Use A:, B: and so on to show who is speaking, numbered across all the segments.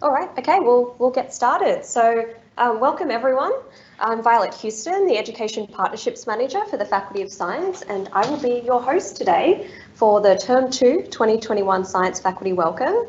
A: All right, okay, we'll get started. So welcome everyone. I'm Violet Houston, the Education Partnerships Manager for the Faculty of Science, and I will be your host today for the Term 2 2021 Science Faculty Welcome.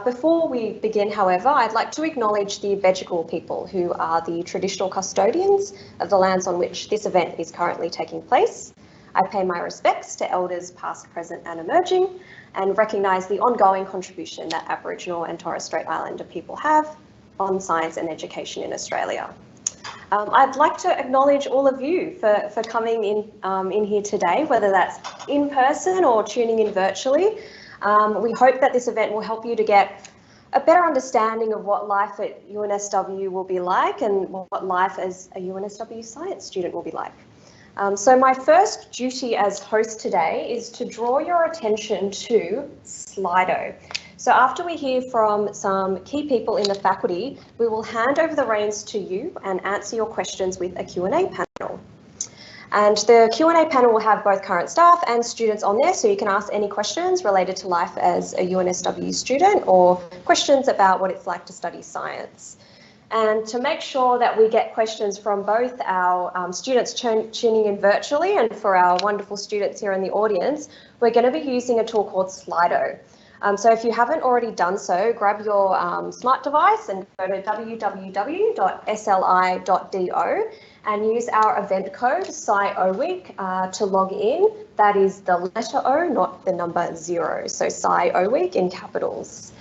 A: Before we begin, however, I'd like to acknowledge the Aboriginal people who are the traditional custodians of the lands on which this event is currently taking place. I pay my respects to elders past, present and emerging, and recognise the ongoing contribution that Aboriginal and Torres Strait Islander people have on science and education in Australia. I'd like to acknowledge all of you for coming in here today, whether that's in person or tuning in virtually. We hope that this event will help you to get a better understanding of what life at UNSW will be like and what life as a UNSW Science student will be like. So my first duty as host today is to draw your attention to Slido. So after we hear from some key people in the faculty, we will hand over the reins to you and answer your questions with a Q&A panel. And the Q&A panel will have both current staff and students on there, so you can ask any questions related to life as a UNSW student or questions about what it's like to study science. And to make sure that we get questions from both our students tuning in virtually and for our wonderful students here in the audience, we're going to be using a tool called Slido. So if you haven't already done so, grab your smart device and go to www.sli.do and use our event code SciOweek to log in. That is the letter O, not the number 0. So SciOweek in capitals.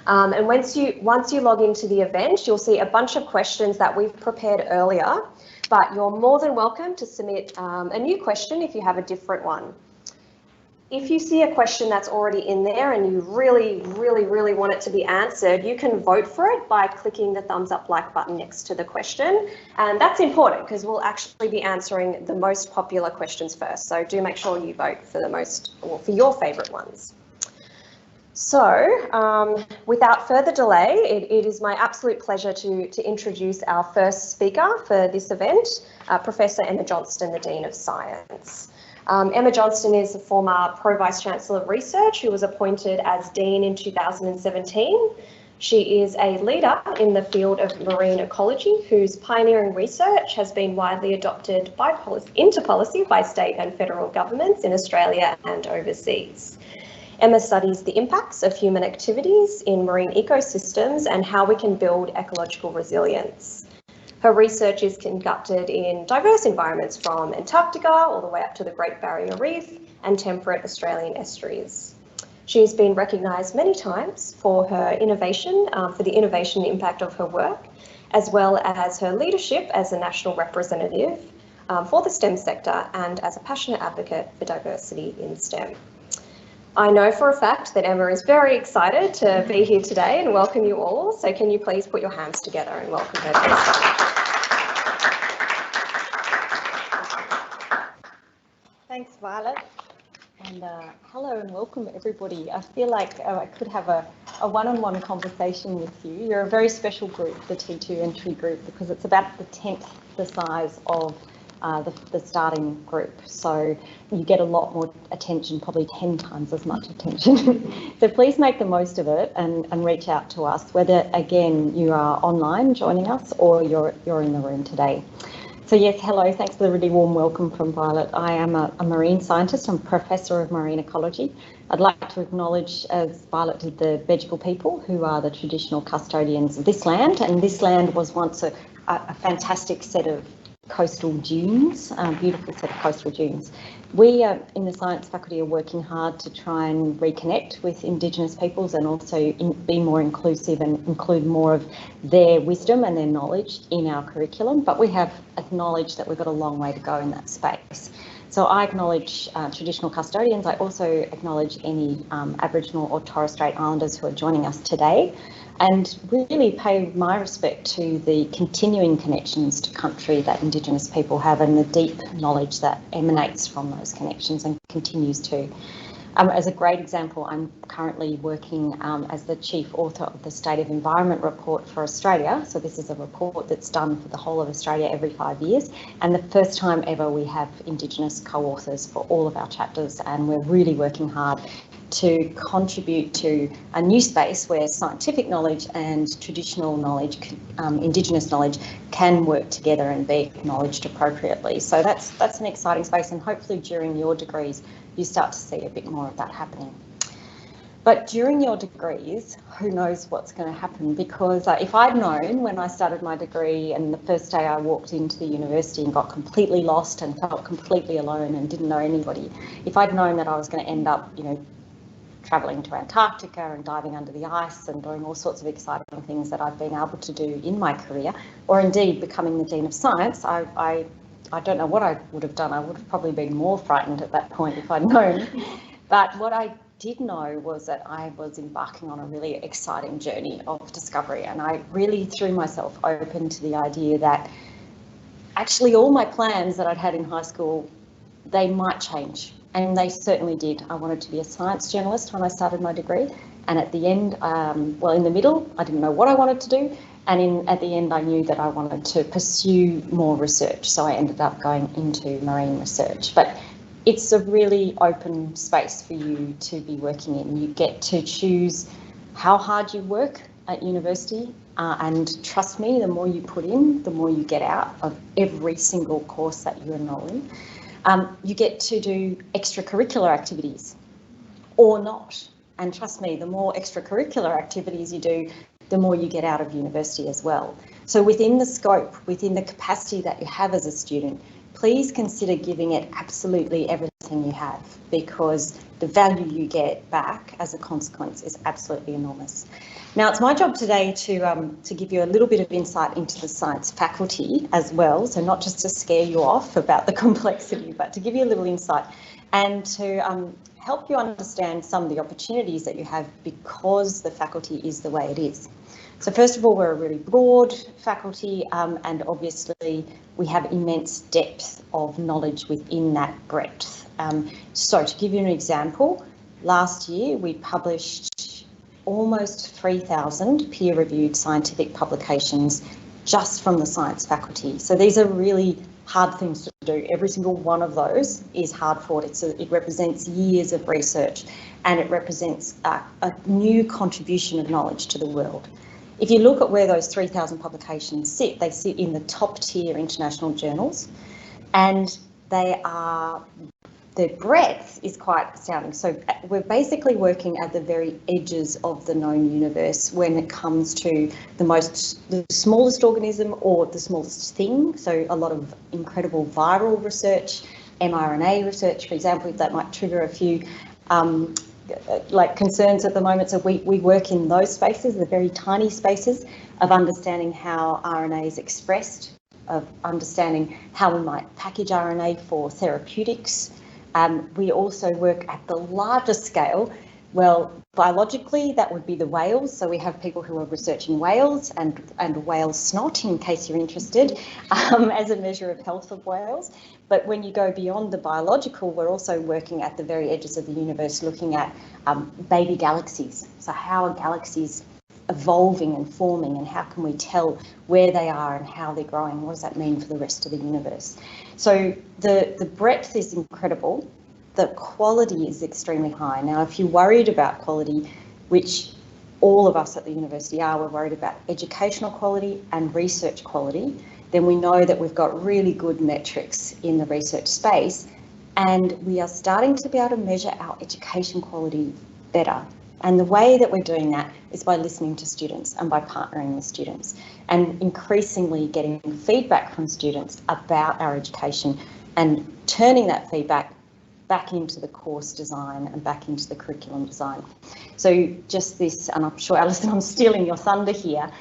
A: And once you log into the event, you'll see a bunch of questions that we've prepared earlier, but you're more than welcome to submit a new question if you have a different one. If you see a question that's already in there and you really want it to be answered, you can vote for it by clicking the thumbs up like button next to the question. And that's important because we'll actually be answering the most popular questions first. So do make sure you vote for for your favourite ones. So without further delay, it is my absolute pleasure to introduce our first speaker for this event, Professor Emma Johnston, the Dean of Science. Emma Johnston is a former Pro-Vice Chancellor of Research who was appointed as Dean in 2017. She is a leader in the field of marine ecology whose pioneering research has been widely adopted into policy by state and federal governments in Australia and overseas. Emma studies the impacts of human activities in marine ecosystems and how we can build ecological resilience. Her research is conducted in diverse environments from Antarctica all the way up to the Great Barrier Reef and temperate Australian estuaries. She's been recognised many times for her innovation, for the innovation impact of her work, as well as her leadership as a national representative for the STEM sector and as a passionate advocate for diversity in STEM. I know for a fact that Emma is very excited to be here today and welcome you all. So can you please put your hands together and welcome her to the stage.
B: Thanks, Violet. And hello and welcome everybody. I feel like I could have a one-on-one conversation with you. You're a very special group, the T2 entry group, because it's about the 10th the size of the starting group, so you get a lot more attention, probably 10 times as much attention. So please make the most of it and reach out to us, whether again you are online joining us or you're in the room today. So yes, hello, thanks for the really warm welcome from Violet. I am a marine scientist. I'm a professor of marine ecology. I'd like to acknowledge, as Violet did, the Bedegal people who are the traditional custodians of this land, and this land was once a fantastic set of coastal dunes, beautiful set of coastal dunes. We in the science faculty are working hard to try and reconnect with Indigenous peoples and also be more inclusive and include more of their wisdom and their knowledge in our curriculum, but we have acknowledged that we've got a long way to go in that space. So I acknowledge traditional custodians. I also acknowledge any Aboriginal or Torres Strait Islanders who are joining us today, and really pay my respect to the continuing connections to country that Indigenous people have and the deep knowledge that emanates from those connections and continues to. As a great example, I'm currently working as the chief author of the State of Environment report for Australia. So this is a report that's done for the whole of Australia every 5 years, and the first time ever we have Indigenous co-authors for all of our chapters, and we're really working hard to contribute to a new space where scientific knowledge and traditional knowledge, Indigenous knowledge, can work together and be acknowledged appropriately. So that's an exciting space, and hopefully during your degrees you start to see a bit more of that happening. But during your degrees, who knows what's going to happen, because if I'd known when I started my degree and the first day I walked into the university and got completely lost and felt completely alone and didn't know anybody, if I'd known that I was going to end up, travelling to Antarctica and diving under the ice and doing all sorts of exciting things that I've been able to do in my career, or indeed becoming the Dean of Science, I don't know what I would have done. I would have probably been more frightened at that point if I'd known. But what I did know was that I was embarking on a really exciting journey of discovery, and I really threw myself open to the idea that actually all my plans that I'd had in high school, they might change. And they certainly did. I wanted to be a science journalist when I started my degree, and at the end, in the middle, I didn't know what I wanted to do, and at the end I knew that I wanted to pursue more research, so I ended up going into marine research. But it's a really open space for you to be working in. You get to choose how hard you work at university, and trust me, the more you put in, the more you get out of every single course that you enrol in. You get to do extracurricular activities or not. And trust me, the more extracurricular activities you do, the more you get out of university as well. So within the scope, within the capacity that you have as a student, please consider giving it absolutely everything you have, because the value you get back as a consequence is absolutely enormous. Now, it's my job today to give you a little bit of insight into the science faculty as well, so not just to scare you off about the complexity, but to give you a little insight and to help you understand some of the opportunities that you have because the faculty is the way it is. So first of all, we're a really broad faculty, and obviously we have immense depth of knowledge within that breadth. So to give you an example, last year we published almost 3,000 peer-reviewed scientific publications just from the science faculty. So these are really hard things to do. Every single one of those is hard fought. It represents years of research, and it represents a new contribution of knowledge to the world. If you look at where those 3,000 publications sit, they sit in the top tier international journals, and their breadth is quite astounding. So we're basically working at the very edges of the known universe when it comes to the smallest organism or the smallest thing. So a lot of incredible viral research, mRNA research, for example, that might trigger a few concerns at the moment. So we work in those spaces, the very tiny spaces of understanding how RNA is expressed, of understanding how we might package RNA for therapeutics. We also work at the largest scale. Well, biologically, that would be the whales. So we have people who are researching whales and whale snot, in case you're interested, as a measure of health of whales. But when you go beyond the biological, we're also working at the very edges of the universe, looking at baby galaxies. So how are galaxies evolving and forming, and how can we tell where they are and how they're growing? What does that mean for the rest of the universe? So the breadth is incredible. The quality is extremely high. Now, if you're worried about quality, which all of us at the university are, we're worried about educational quality and research quality, then we know that we've got really good metrics in the research space, and we are starting to be able to measure our education quality better. And the way that we're doing that is by listening to students and by partnering with students, and increasingly getting feedback from students about our education and turning that feedback back into the course design and back into the curriculum design. So just this, and I'm sure, Alison, I'm stealing your thunder here.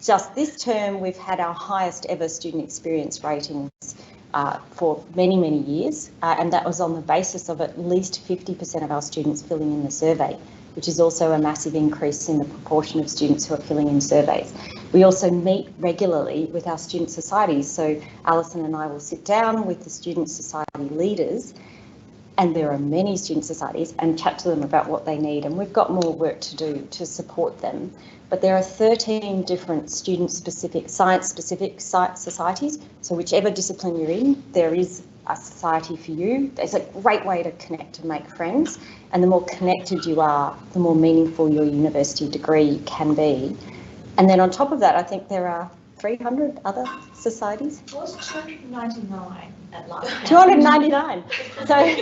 B: Just this term, we've had our highest ever student experience ratings for many, many years, and that was on the basis of at least 50% of our students filling in the survey, which is also a massive increase in the proportion of students who are filling in surveys. We also meet regularly with our student societies, so Alison and I will sit down with the student society leaders, and there are many student societies, and chat to them about what they need, and we've got more work to do to support them. But there are 13 different student-specific, science-specific societies, so whichever discipline you're in, there is a society for you. It's a great way to connect and make friends, and the more connected you are, the more meaningful your university degree can be. And then on top of that, I think there are 300 other societies.
C: It was 299 at last.
B: 299. So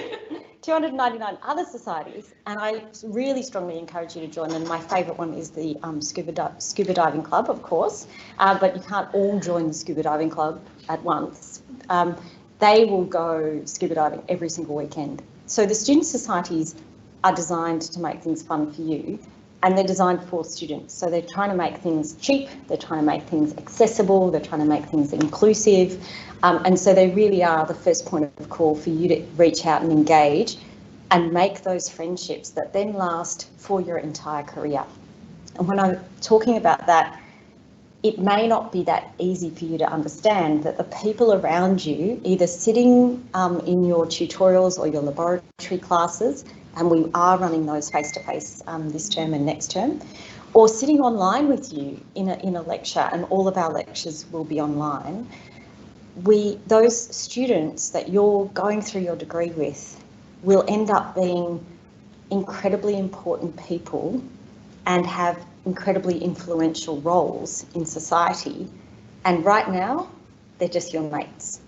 B: 299 other societies, and I really strongly encourage you to join them. My favourite one is the scuba diving club, of course, but you can't all join the scuba diving club at once. They will go scuba diving every single weekend. So the student societies are designed to make things fun for you, and they're designed for students. So they're trying to make things cheap, they're trying to make things accessible, they're trying to make things inclusive. And so they really are the first point of call for you to reach out and engage and make those friendships that then last for your entire career. And when I'm talking about that, it may not be that easy for you to understand that the people around you, either sitting in your tutorials or your laboratory classes, and we are running those face-to-face this term and next term, or sitting online with you in a lecture, and all of our lectures will be online. Those students that you're going through your degree with will end up being incredibly important people and have incredibly influential roles in society. And right now, they're just your mates.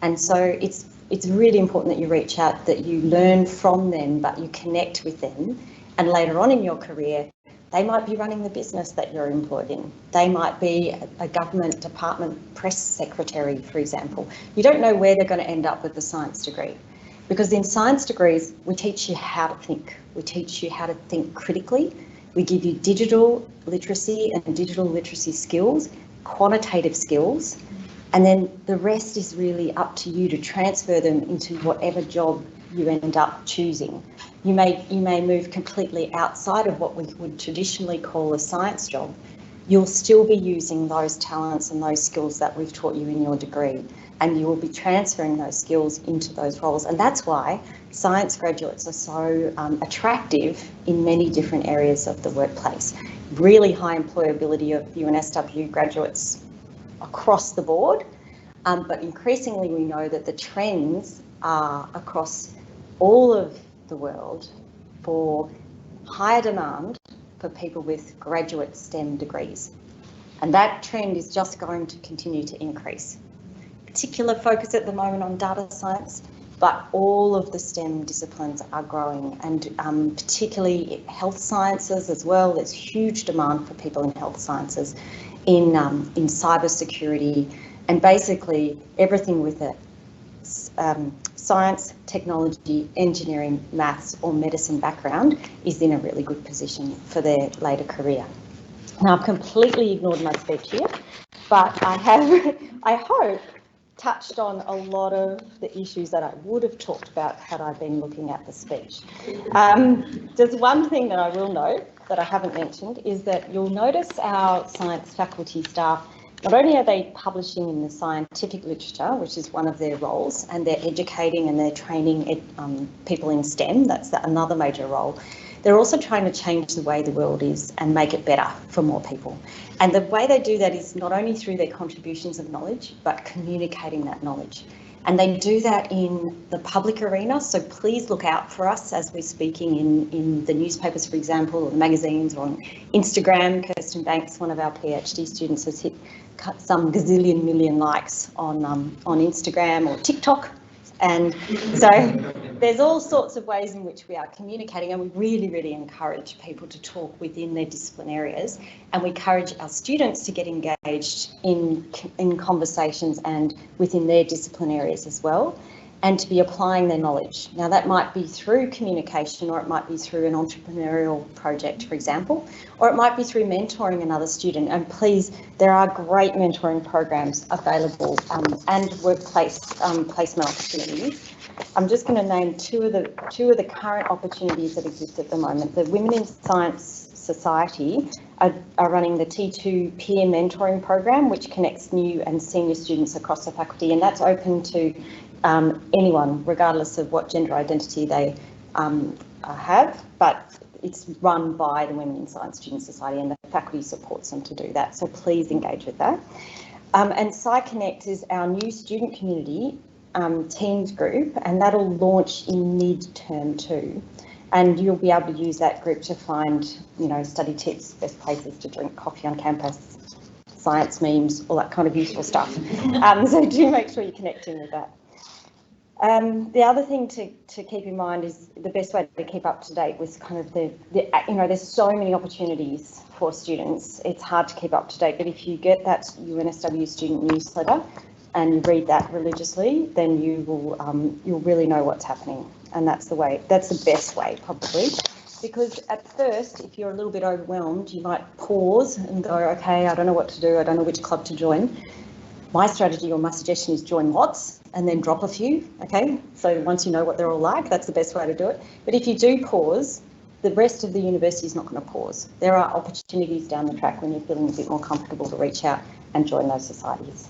B: And so it's really important that you reach out, that you learn from them, but you connect with them. And later on in your career, they might be running the business that you're employed in. They might be a government department press secretary, for example. You don't know where they're going to end up with the science degree. Because in science degrees, we teach you how to think. We teach you how to think critically. We give you digital literacy and digital literacy skills, quantitative skills, and then the rest is really up to you to transfer them into whatever job you end up choosing. You may move completely outside of what we would traditionally call a science job. You'll still be using those talents and those skills that we've taught you in your degree, and you will be transferring those skills into those roles. And that's why science graduates are so attractive in many different areas of the workplace. Really high employability of UNSW graduates across the board, but increasingly we know that the trends are across all of the world for higher demand for people with graduate STEM degrees. And that trend is just going to continue to increase. Particular focus at the moment on data science, but all of the STEM disciplines are growing, and particularly health sciences as well. There's huge demand for people in health sciences, in cyber security, and basically everything with it. Science, technology, engineering, maths or medicine background is in a really good position for their later career. Now, I've completely ignored my speech here, but I have, I hope, touched on a lot of the issues that I would have talked about had I been looking at the speech. Just one thing that I will note that I haven't mentioned is that you'll notice our science faculty staff, not only are they publishing in the scientific literature, which is one of their roles, and they're educating and they're training people in STEM, that's another major role, they're also trying to change the way the world is and make it better for more people. And the way they do that is not only through their contributions of knowledge, but communicating that knowledge. And they do that in the public arena, so please look out for us as we're speaking in the newspapers, for example, or the magazines, or on Instagram. Kirsten Banks, one of our PhD students, has hit some gazillion million likes on Instagram or TikTok. And so there's all sorts of ways in which we are communicating, and we really, really encourage people to talk within their discipline areas, and we encourage our students to get engaged in conversations and within their discipline areas as well, and to be applying their knowledge. Now, that might be through communication, or it might be through an entrepreneurial project, for example, or it might be through mentoring another student. And please, there are great mentoring programs available and workplace placement opportunities. I'm just going to name two of the current opportunities that exist at the moment. The Women in Science Society are running the T2 peer mentoring program, which connects new and senior students across the faculty, and that's open to anyone, regardless of what gender identity they have, but it's run by the Women in Science Student Society, and the faculty supports them to do that, so please engage with that. And SciConnect is our new student community Teams group, and that'll launch in mid-term 2. And you'll be able to use that group to find, study tips, best places to drink coffee on campus, science memes, all that kind of useful stuff. So do make sure you connect in with that. The other thing to keep in mind is the best way to keep up to date with kind of there's so many opportunities for students. It's hard to keep up to date, but if you get that UNSW student newsletter and you read that religiously, then you'll really know what's happening. And that's the best way, probably. Because at first, if you're a little bit overwhelmed, you might pause and go, okay, I don't know what to do. I don't know which club to join. My strategy or my suggestion is join lots and then drop a few, okay? So once you know what they're all like, that's the best way to do it. But if you do pause, the rest of the university is not going to pause. There are opportunities down the track when you're feeling a bit more comfortable to reach out and join those societies.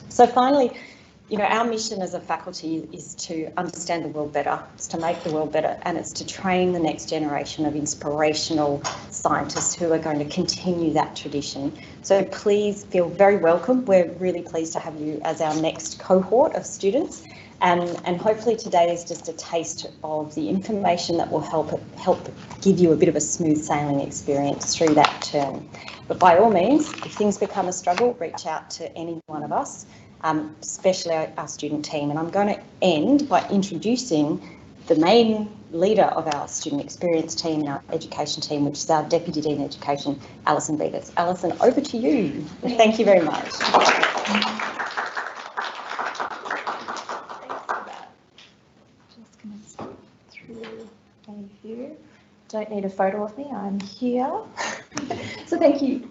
B: So finally, our mission as a faculty is to understand the world better, it's to make the world better, and it's to train the next generation of inspirational scientists who are going to continue that tradition. So please feel very welcome. We're really pleased to have you as our next cohort of students. And hopefully today is just a taste of the information that will help give you a bit of a smooth sailing experience through that term. But by all means, if things become a struggle, reach out to any one of us. Especially our student team. And I'm going to end by introducing the main leader of our student experience team and our education team, which is our Deputy Dean Education, Alison Beaters. Alison, over to you. Thank you very much.
C: Just going to skip through a few. Don't need a photo of me, I'm here. So thank you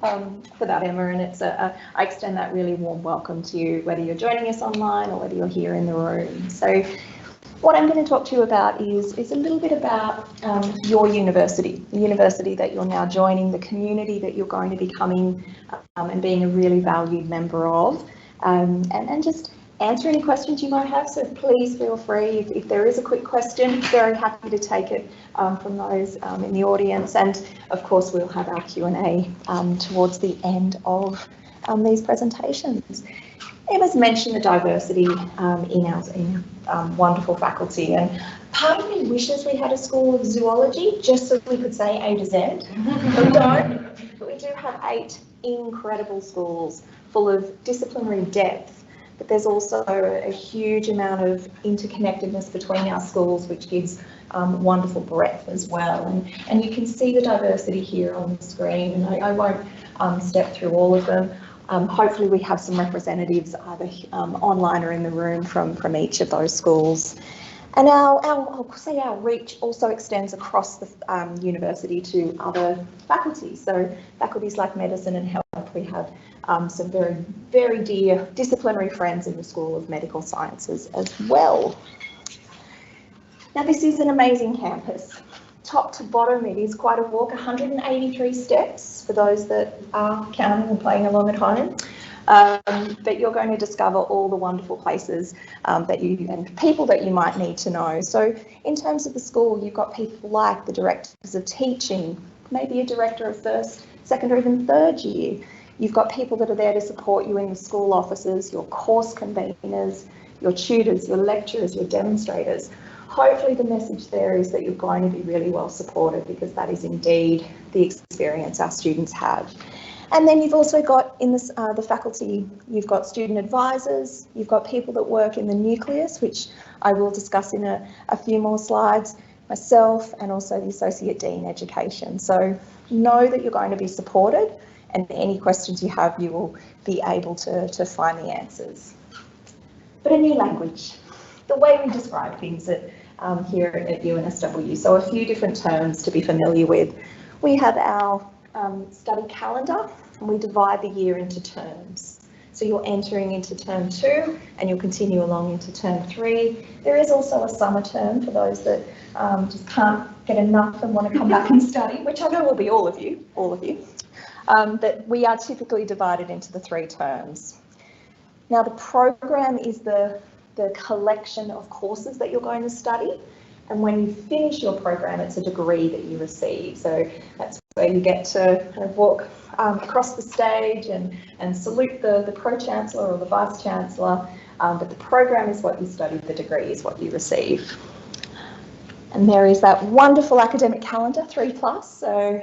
C: for that, Emma, and I extend that really warm welcome to you, whether you're joining us online or whether you're here in the room. So what I'm going to talk to you about is a little bit about your university, the university that you're now joining, the community that you're going to be coming and being a really valued member of, and just answer any questions you might have. So please feel free, if there is a quick question, very happy to take it from those in the audience. And of course, we'll have our Q&A towards the end of these presentations. Emma's mentioned the diversity in our wonderful faculty, and part of me wishes we had a school of zoology just so we could say A to Z. We don't, but we do have 8 incredible schools full of disciplinary depth. But there's also a huge amount of interconnectedness between our schools, which gives wonderful breadth as well. And you can see the diversity here on the screen, and I won't step through all of them. Hopefully we have some representatives either online or in the room from each of those schools. And I'll say our reach also extends across the university to other faculties. So faculties like medicine and health, we have some very, very dear disciplinary friends in the School of Medical Sciences as well. Now this is an amazing campus. Top to bottom, it is quite a walk, 183 steps for those that are counting and playing along at home. But you're going to discover all the wonderful places and people that you might need to know. So in terms of the school, you've got people like the directors of teaching, maybe a director of first, second or even third year. You've got people that are there to support you in the school offices, your course conveners, your tutors, your lecturers, your demonstrators. Hopefully the message there is that you're going to be really well supported, because that is indeed the experience our students have. And then you've also got in this, the faculty, you've got student advisors, you've got people that work in the Nucleus, which I will discuss in a few more slides, myself, and also the Associate Dean Education. So know that you're going to be supported, and any questions you have, you will be able to find the answers. But a new language, the way we describe things here at UNSW. So a few different terms to be familiar with. We have our study calendar, and we divide the year into terms. So you're entering into term 2 and you'll continue along into term 3. There is also a summer term for those that just can't get enough and want to come back and study, which I know will be all of you. But we are typically divided into the 3 terms. Now the program is the collection of courses that you're going to study, and when you finish your program, it's a degree that you receive. So that's where you get to kind of walk across the stage and salute the Pro-Chancellor or the Vice-Chancellor but the program is what you study, the degree is what you receive. And there is that wonderful academic calendar, 3+, so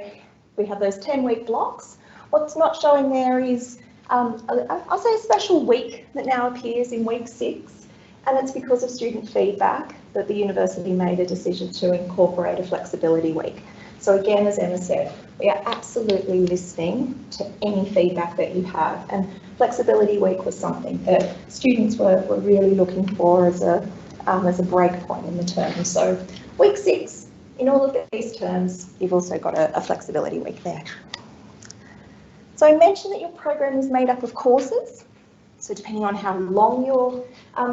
C: we have those 10-week blocks. What's not showing there is, I'll say a special week that now appears in week 6, and it's because of student feedback that the university made a decision to incorporate a flexibility week. So again, as Emma said, we are absolutely listening to any feedback that you have, and flexibility week was something that students were really looking for as a break point in the term. So week 6, in all of these terms, you've also got a flexibility week there. So I mentioned that your program is made up of courses. So depending on how long your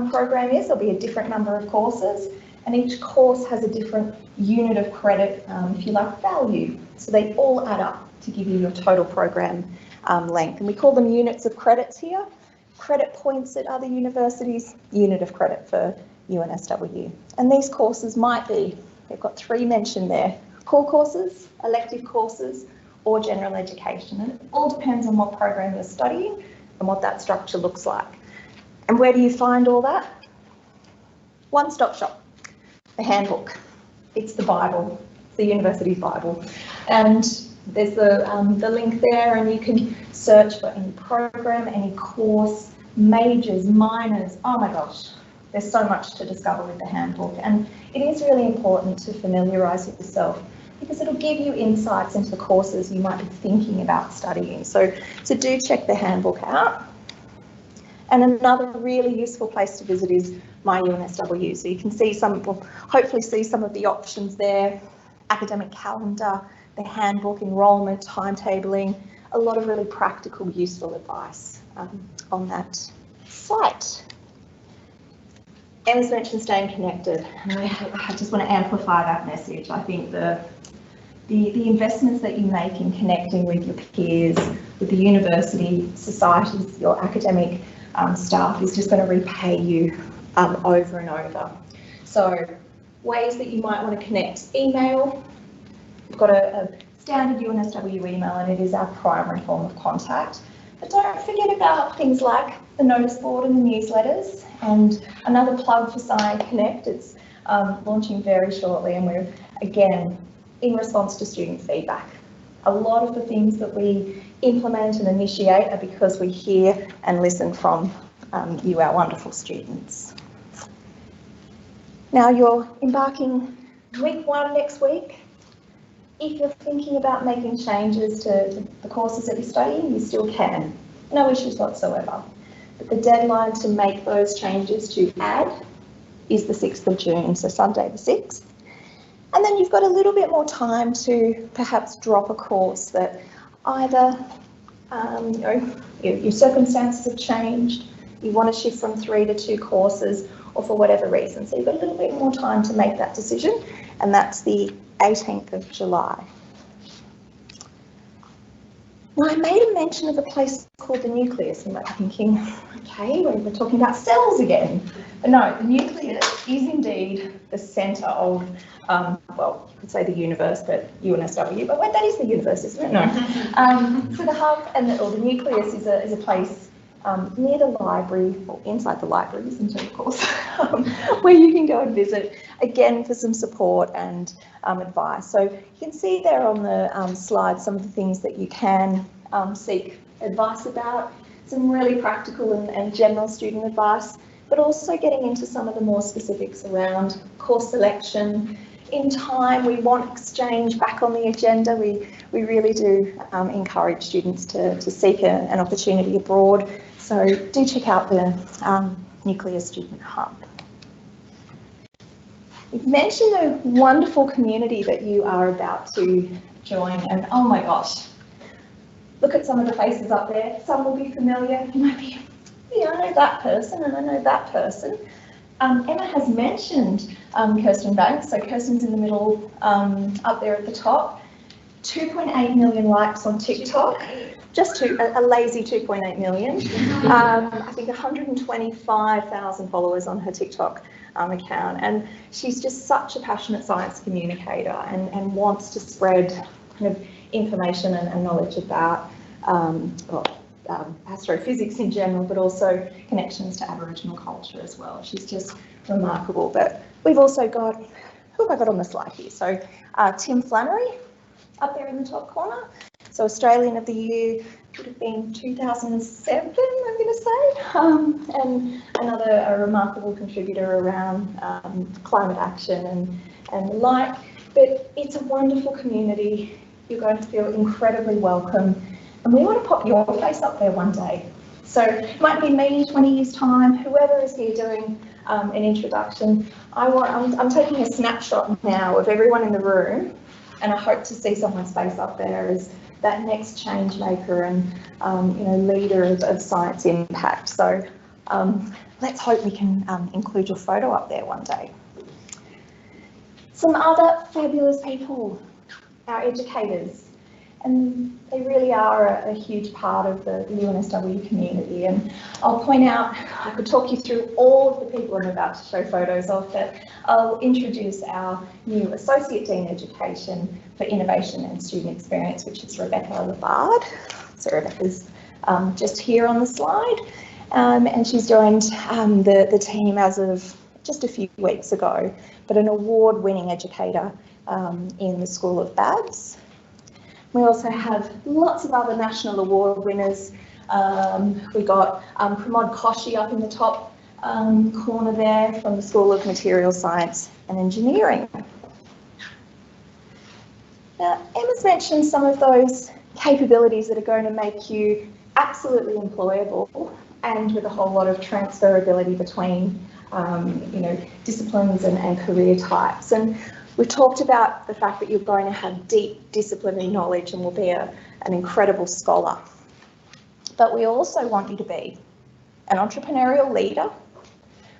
C: program is, there'll be a different number of courses, and each course has a different unit of credit, if you like, value. So they all add up to give you your total program length. And we call them units of credits here. Credit points at other universities, unit of credit for UNSW. And these courses might be, we've got 3 mentioned there, core courses, elective courses, or general education. And it all depends on what program you're studying and what that structure looks like. And where do you find all that? One-stop shop, the handbook. It's the Bible, it's the university's Bible. And there's the link there, and you can search for any program, any course, majors, minors. Oh my gosh, there's so much to discover with the handbook. And it is really important to familiarise yourself, because it'll give you insights into the courses you might be thinking about studying. So do check the handbook out. And another really useful place to visit is My UNSW. So you can see hopefully see some of the options there: academic calendar, the handbook, enrolment, timetabling, a lot of really practical, useful advice on that site. Emma's mentioned staying connected, and I just want to amplify that message. I think the investments that you make in connecting with your peers, with the university, societies, your academic staff is just going to repay you over and over. So ways that you might want to connect: email. We've got a standard UNSW email, and it is our primary form of contact. But don't forget about things like the notice board and the newsletters. And another plug for Science Connect, it's launching very shortly, and we're, again, in response to student feedback. A lot of the things that we implement and initiate are because we hear and listen from you, our wonderful students. Now you're embarking week 1 next week. If you're thinking about making changes to the courses that you're studying, you still can. No issues whatsoever. But the deadline to make those changes, to add, is the 6th of June, so Sunday the 6th. And then you've got a little bit more time to perhaps drop a course that either your circumstances have changed, you want to shift from 3 to 2 courses, or for whatever reason. So you've got a little bit more time to make that decision, and that's the 18th of July. Now, I made a mention of a place called the Nucleus. You might be thinking, okay, we're talking about cells again. But no, the Nucleus is indeed the centre of, well, you could say the universe, but UNSW, but wait, that is the universe, isn't it? No. So the hub or the Nucleus is a place near the library, or inside the library, isn't it, of course, where you can go and visit, again, for some support and advice. So you can see there on the slide some of the things that you can seek advice about, some really practical and general student advice, but also getting into some of the more specifics around course selection. In time, we want exchange back on the agenda. We really do encourage students to seek an opportunity abroad. So do check out the Nucleus Student Hub. You've mentioned a wonderful community that you are about to join, and oh my gosh, look at some of the faces up there. Some will be familiar. You might be, yeah, I know that person and I know that person. Emma has mentioned Kirsten Banks, so Kirsten's in the middle up there at the top. 2.8 million likes on TikTok, just a lazy 2.8 million. I think 125,000 followers on her TikTok account, and she's just such a passionate science communicator and wants to spread kind of information and knowledge about astrophysics in general, but also connections to Aboriginal culture as well. She's just remarkable. But we've also got, who have I got on the slide here? So Tim Flaherty up there in the top corner. So Australian of the Year would have been 2007, I'm going to say, and another remarkable contributor around climate action and the like. But it's a wonderful community. You're going to feel incredibly welcome, and we want to pop your face up there one day. So it might be me, 20 years time, whoever is here doing an introduction. I'm taking a snapshot now of everyone in the room, and I hope to see someone's face up there as that next change maker and leader of science impact. So let's hope we can include your photo up there one day. Some other fabulous people, our educators, and they really are a huge part of the UNSW community. And I'll point out, I could talk you through all of the people I'm about to show photos of, but I'll introduce our new Associate Dean Education for Innovation and Student Experience, which is Rebecca Labard. So Rebecca's just here on the slide, and she's joined the team as of just a few weeks ago, but an award-winning educator in the School of Babs. We also have lots of other national award winners. We got Pramod Koshi up in the top corner there from the School of Material Science and Engineering. Now, Emma's mentioned some of those capabilities that are going to make you absolutely employable and with a whole lot of transferability between disciplines and career types. And we've talked about the fact that you're going to have deep disciplinary knowledge and will be an incredible scholar. But we also want you to be an entrepreneurial leader.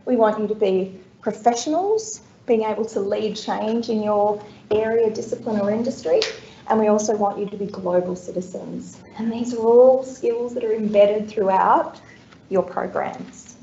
C: We want you to be professionals, being able to lead change in your area, discipline or industry. And we also want you to be global citizens. And these are all skills that are embedded throughout your programs.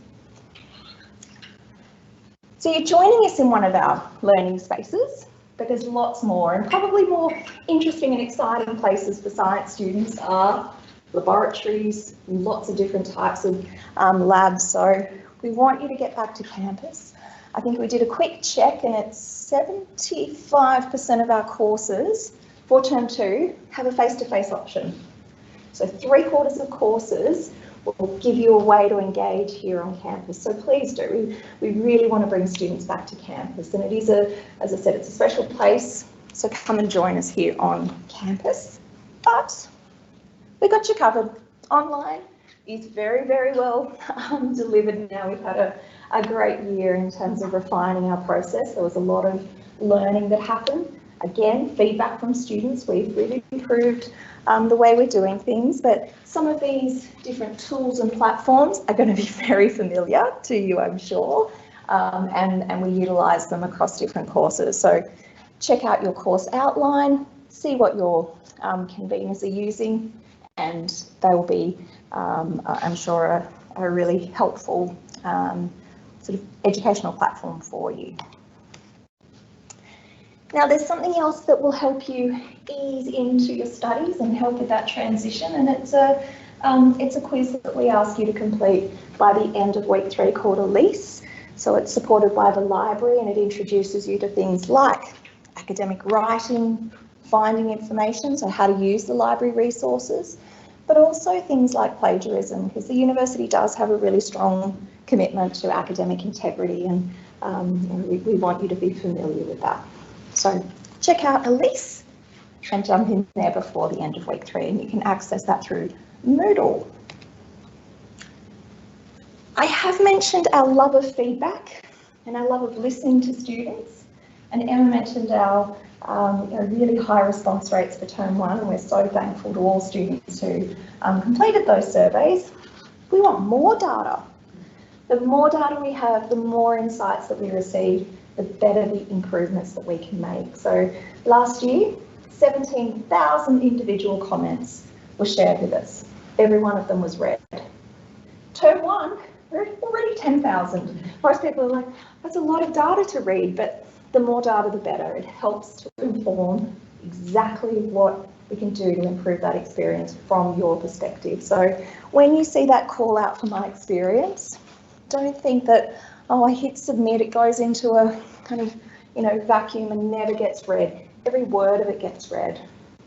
C: So you're joining us in one of our learning spaces, but there's lots more, and probably more interesting and exciting places for science students are laboratories, lots of different types of labs. So we want you to get back to campus. I think we did a quick check and it's 75% of our courses for term 2 have a face-to-face option. So 3/4 of courses will give you a way to engage here on campus. So please do. We really want to bring students back to campus, and it is as I said, it's a special place. So come and join us here on campus. But we got you covered. Online is very, very well delivered now. We've had a great year in terms of refining our process. There was a lot of learning that happened. Again, feedback from students. We've really improved the way we're doing things, but some of these different tools and platforms are going to be very familiar to you, I'm sure, and we utilise them across different courses. So check out your course outline, see what your conveners are using, and they will be, I'm sure, a really helpful sort of educational platform for you. Now, there's something else that will help you ease into your studies and help with that transition, and it's a quiz that we ask you to complete by the end of week 3 called Elise. So it's supported by the library, and it introduces you to things like academic writing, finding information, so how to use the library resources, but also things like plagiarism, because the university does have a really strong commitment to academic integrity, and we want you to be familiar with that. So check out Elise and jump in there before the end of week 3, and you can access that through Moodle. I have mentioned our love of feedback and our love of listening to students, and Emma mentioned our really high response rates for term 1, and we're so thankful to all students who completed those surveys. We want more data. The more data we have, the more insights that we receive, the better the improvements that we can make. So last year, 17,000 individual comments were shared with us. Every one of them was read. Term 1, we're already 10,000. Most people are like, that's a lot of data to read, but the more data, the better. It helps to inform exactly what we can do to improve that experience from your perspective. So when you see that call out for my experience, don't think that, oh, I hit submit, it goes into a kind of, you know, vacuum and never gets read. Every word of it gets read.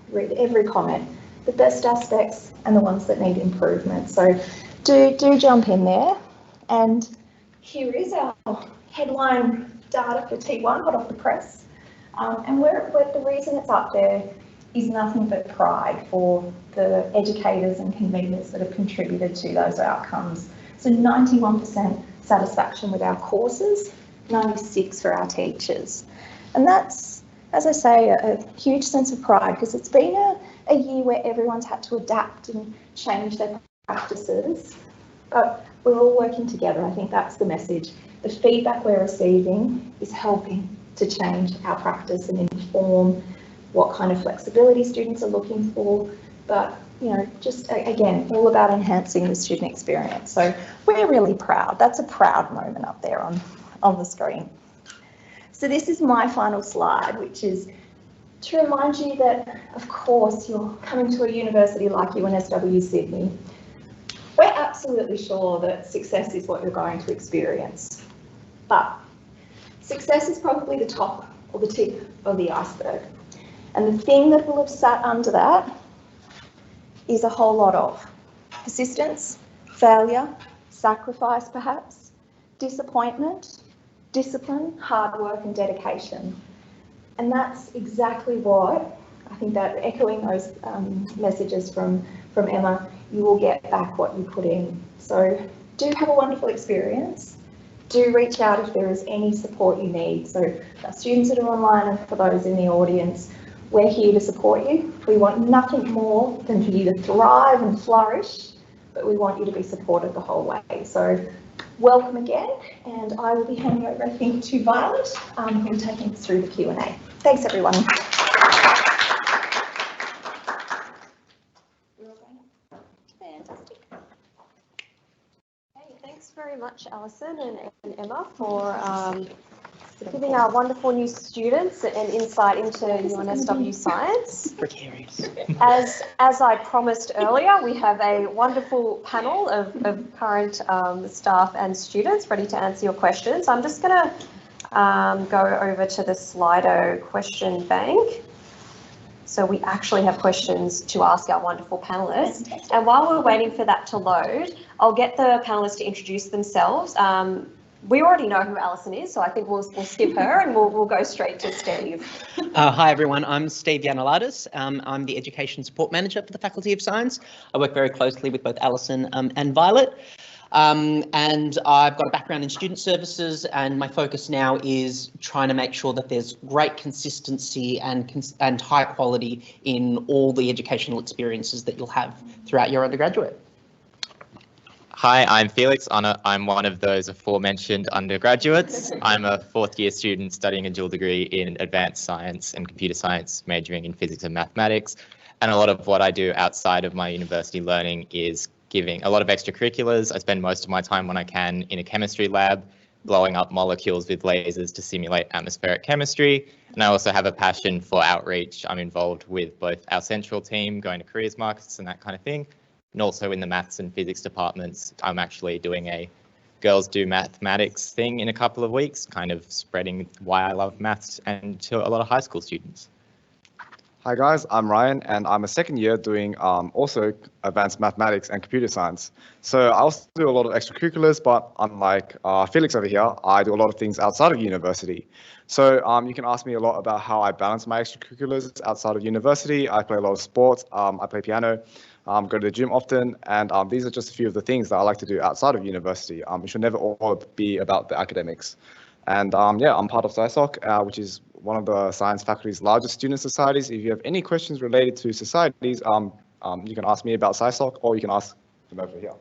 C: Read every comment, the best aspects and the ones that need improvement. So do jump in there. And here is our headline data for T1, hot off the press. And the reason it's up there is nothing but pride for the educators and conveners that have contributed to those outcomes. So 91% satisfaction with our courses, 96% for our teachers. And that's, as I say, a huge sense of pride, because it's been a year where everyone's had to adapt and change their practices, but we're all working together. I think that's the message. The feedback we're receiving is helping to change our practice and inform what kind of flexibility students are looking for, but you know, just again, all about enhancing the student experience. So we're really proud. That's a proud moment up there on the screen. So this is my final slide, which is to remind you that, of course, you're coming to a university like UNSW Sydney. We're absolutely sure that success is what you're going to experience, but success is probably the top or the tip of the iceberg. And the thing that will have sat under that is a whole lot of persistence, failure, sacrifice perhaps, disappointment, discipline, hard work and dedication. And that's exactly what, I think that echoing those messages from Emma, you will get back what you put in. So do have a wonderful experience. Do reach out if there is any support you need. So our students that are online and for those in the audience, we're here to support you. We want nothing more than for you to thrive and flourish, but we want you to be supported the whole way. So welcome again, and I will be handing over, I think, to Violet, who will take us through the Q&A. Thanks, everyone.
A: Fantastic. Okay, thanks very much, Alison and Emma, for giving our wonderful new students an insight into UNSW Science.
D: Precarious.
A: As I promised earlier, we have a wonderful panel of current staff and students ready to answer your questions. I'm just going to go over to the Slido question bank. So we actually have questions to ask our wonderful panelists. And while we're waiting for that to load, I'll get the panelists to introduce themselves. We already know who Alison is, so I think we'll skip her and we'll go straight to Steve.
D: Hi everyone, I'm Steve Yanelatas. I'm the Education Support Manager for the Faculty of Science. I work very closely with both Alison and Violet. And I've got a background in student services, and my focus now is trying to make sure that there's great consistency and high quality in all the educational experiences that you'll have throughout your undergraduate.
E: Hi, I'm Felix. I'm one of those aforementioned undergraduates. I'm a fourth-year student studying a dual degree in advanced science and computer science, majoring in physics and mathematics. And a lot of what I do outside of my university learning is giving a lot of extracurriculars. I spend most of my time when I can in a chemistry lab, blowing up molecules with lasers to simulate atmospheric chemistry. And I also have a passion for outreach. I'm involved with both our central team, going to careers markets and that kind of thing, and also in the maths and physics departments. I'm actually doing a Girls Do Mathematics thing in a couple of weeks, kind of spreading why I love maths and to a lot of high school students.
F: Hi guys, I'm Ryan and I'm a second year doing also advanced mathematics and computer science. So I also do a lot of extracurriculars, but unlike Felix over here, I do a lot of things outside of university. So you can ask me a lot about how I balance my extracurriculars outside of university. I play a lot of sports, I play piano, go to the gym often, and these are just a few of the things that I like to do outside of university. It should never all be about the academics. And yeah, I'm part of SciSoc, which is one of the science faculty's largest student societies. If you have any questions related to societies, you can ask me about SciSoc, or you can ask them over here.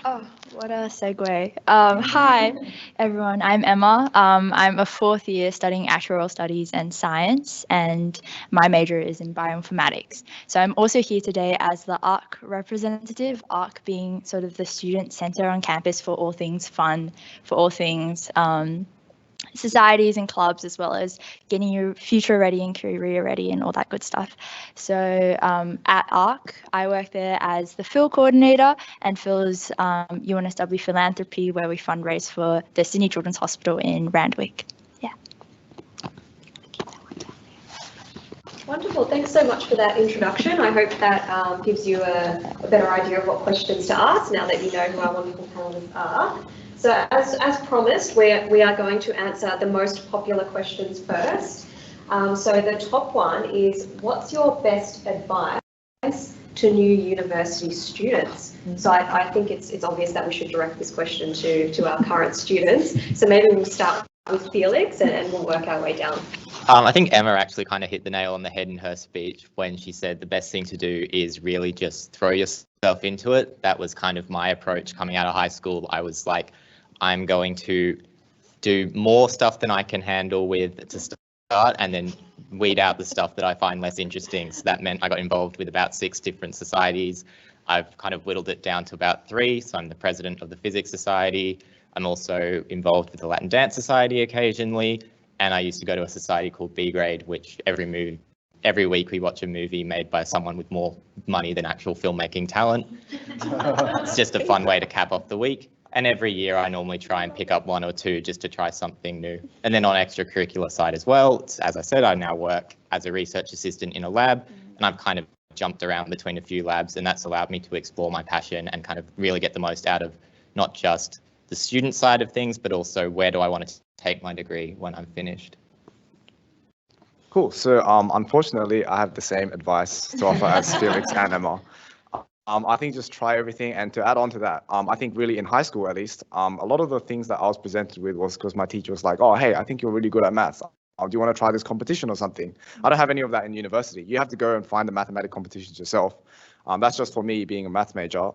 G: Oh, what a segue. Hi, everyone. I'm Emma. I'm a fourth year studying actuarial studies and science, and my major is in bioinformatics. So I'm also here today as the ARC representative, ARC being sort of the student centre on campus for all things fun, for all things societies and clubs, as well as getting you future ready and career ready and all that good stuff. So at ARC, I work there as the Phil coordinator, and Phil is UNSW Philanthropy, where we fundraise for the Sydney Children's Hospital in Randwick. Yeah.
A: Wonderful. Thanks so much for that introduction. I hope that gives you a better idea of what questions to ask now that you know who our wonderful panelists are. So as promised, we are going to answer the most popular questions first. So the top one is, what's your best advice to new university students? So I think it's obvious that we should direct this question to our current students. So maybe we'll start with Felix and we'll work our way down.
E: I think Emma actually kind of hit the nail on the head in her speech when she said the best thing to do is really just throw yourself into it. That was kind of my approach coming out of high school. I was like, I'm going to do more stuff than I can handle with to start, and then weed out the stuff that I find less interesting. So that meant I got involved with about 6 different societies. I've kind of whittled it down to about 3. So I'm the president of the Physics Society. I'm also involved with the Latin Dance Society occasionally. And I used to go to a society called B Grade, which every week we watch a movie made by someone with more money than actual filmmaking talent. It's just a fun way to cap off the week. And every year I normally try and pick up 1 or 2 just to try something new. And then on extracurricular side as well, as I said, I now work as a research assistant in a lab, and I've kind of jumped around between a few labs, and that's allowed me to explore my passion and kind of really get the most out of not just the student side of things, but also where do I want to take my degree when I'm finished.
F: Cool. So unfortunately, I have the same advice to offer as Felix and Emma. I think just try everything. And to add on to that, I think really in high school, at least, a lot of the things that I was presented with was because my teacher was like, oh, hey, I think you're really good at maths. Do you want to try this competition or something? I don't have any of that in university. You have to go and find the mathematic competitions yourself. That's just for me being a math major.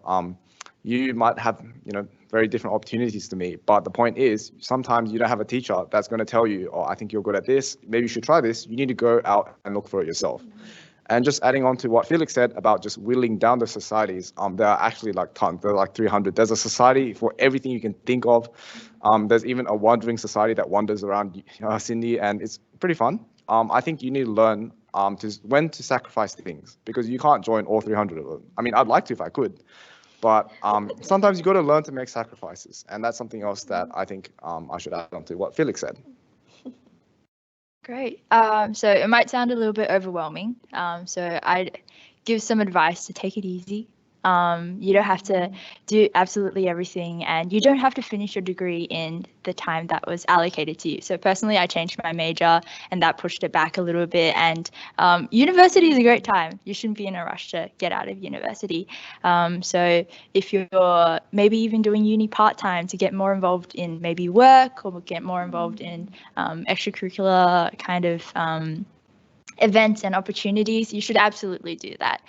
F: You might have, very different opportunities to me. But the point is, sometimes you don't have a teacher that's going to tell you, oh, I think you're good at this. Maybe you should try this. You need to go out and look for it yourself. And just adding on to what Felix said about just whittling down the societies, there are actually like tons. There are like 300. There's a society for everything you can think of. There's even a wandering society that wanders around Sydney, and it's pretty fun. I think you need to learn when to sacrifice things, because you can't join all 300 of them. I mean, I'd like to if I could, but sometimes you got to learn to make sacrifices, and that's something else that I think I should add on to what Felix said.
G: Great. So it might sound a little bit overwhelming. So I'd give some advice to take it easy. You don't have to do absolutely everything, and you don't have to finish your degree in the time that was allocated to you. So personally, I changed my major, and that pushed it back a little bit. And university is a great time. You shouldn't be in a rush to get out of university. So if you're maybe even doing uni part-time to get more involved in maybe work, or get more involved in extracurricular kind of events and opportunities, you should absolutely do that,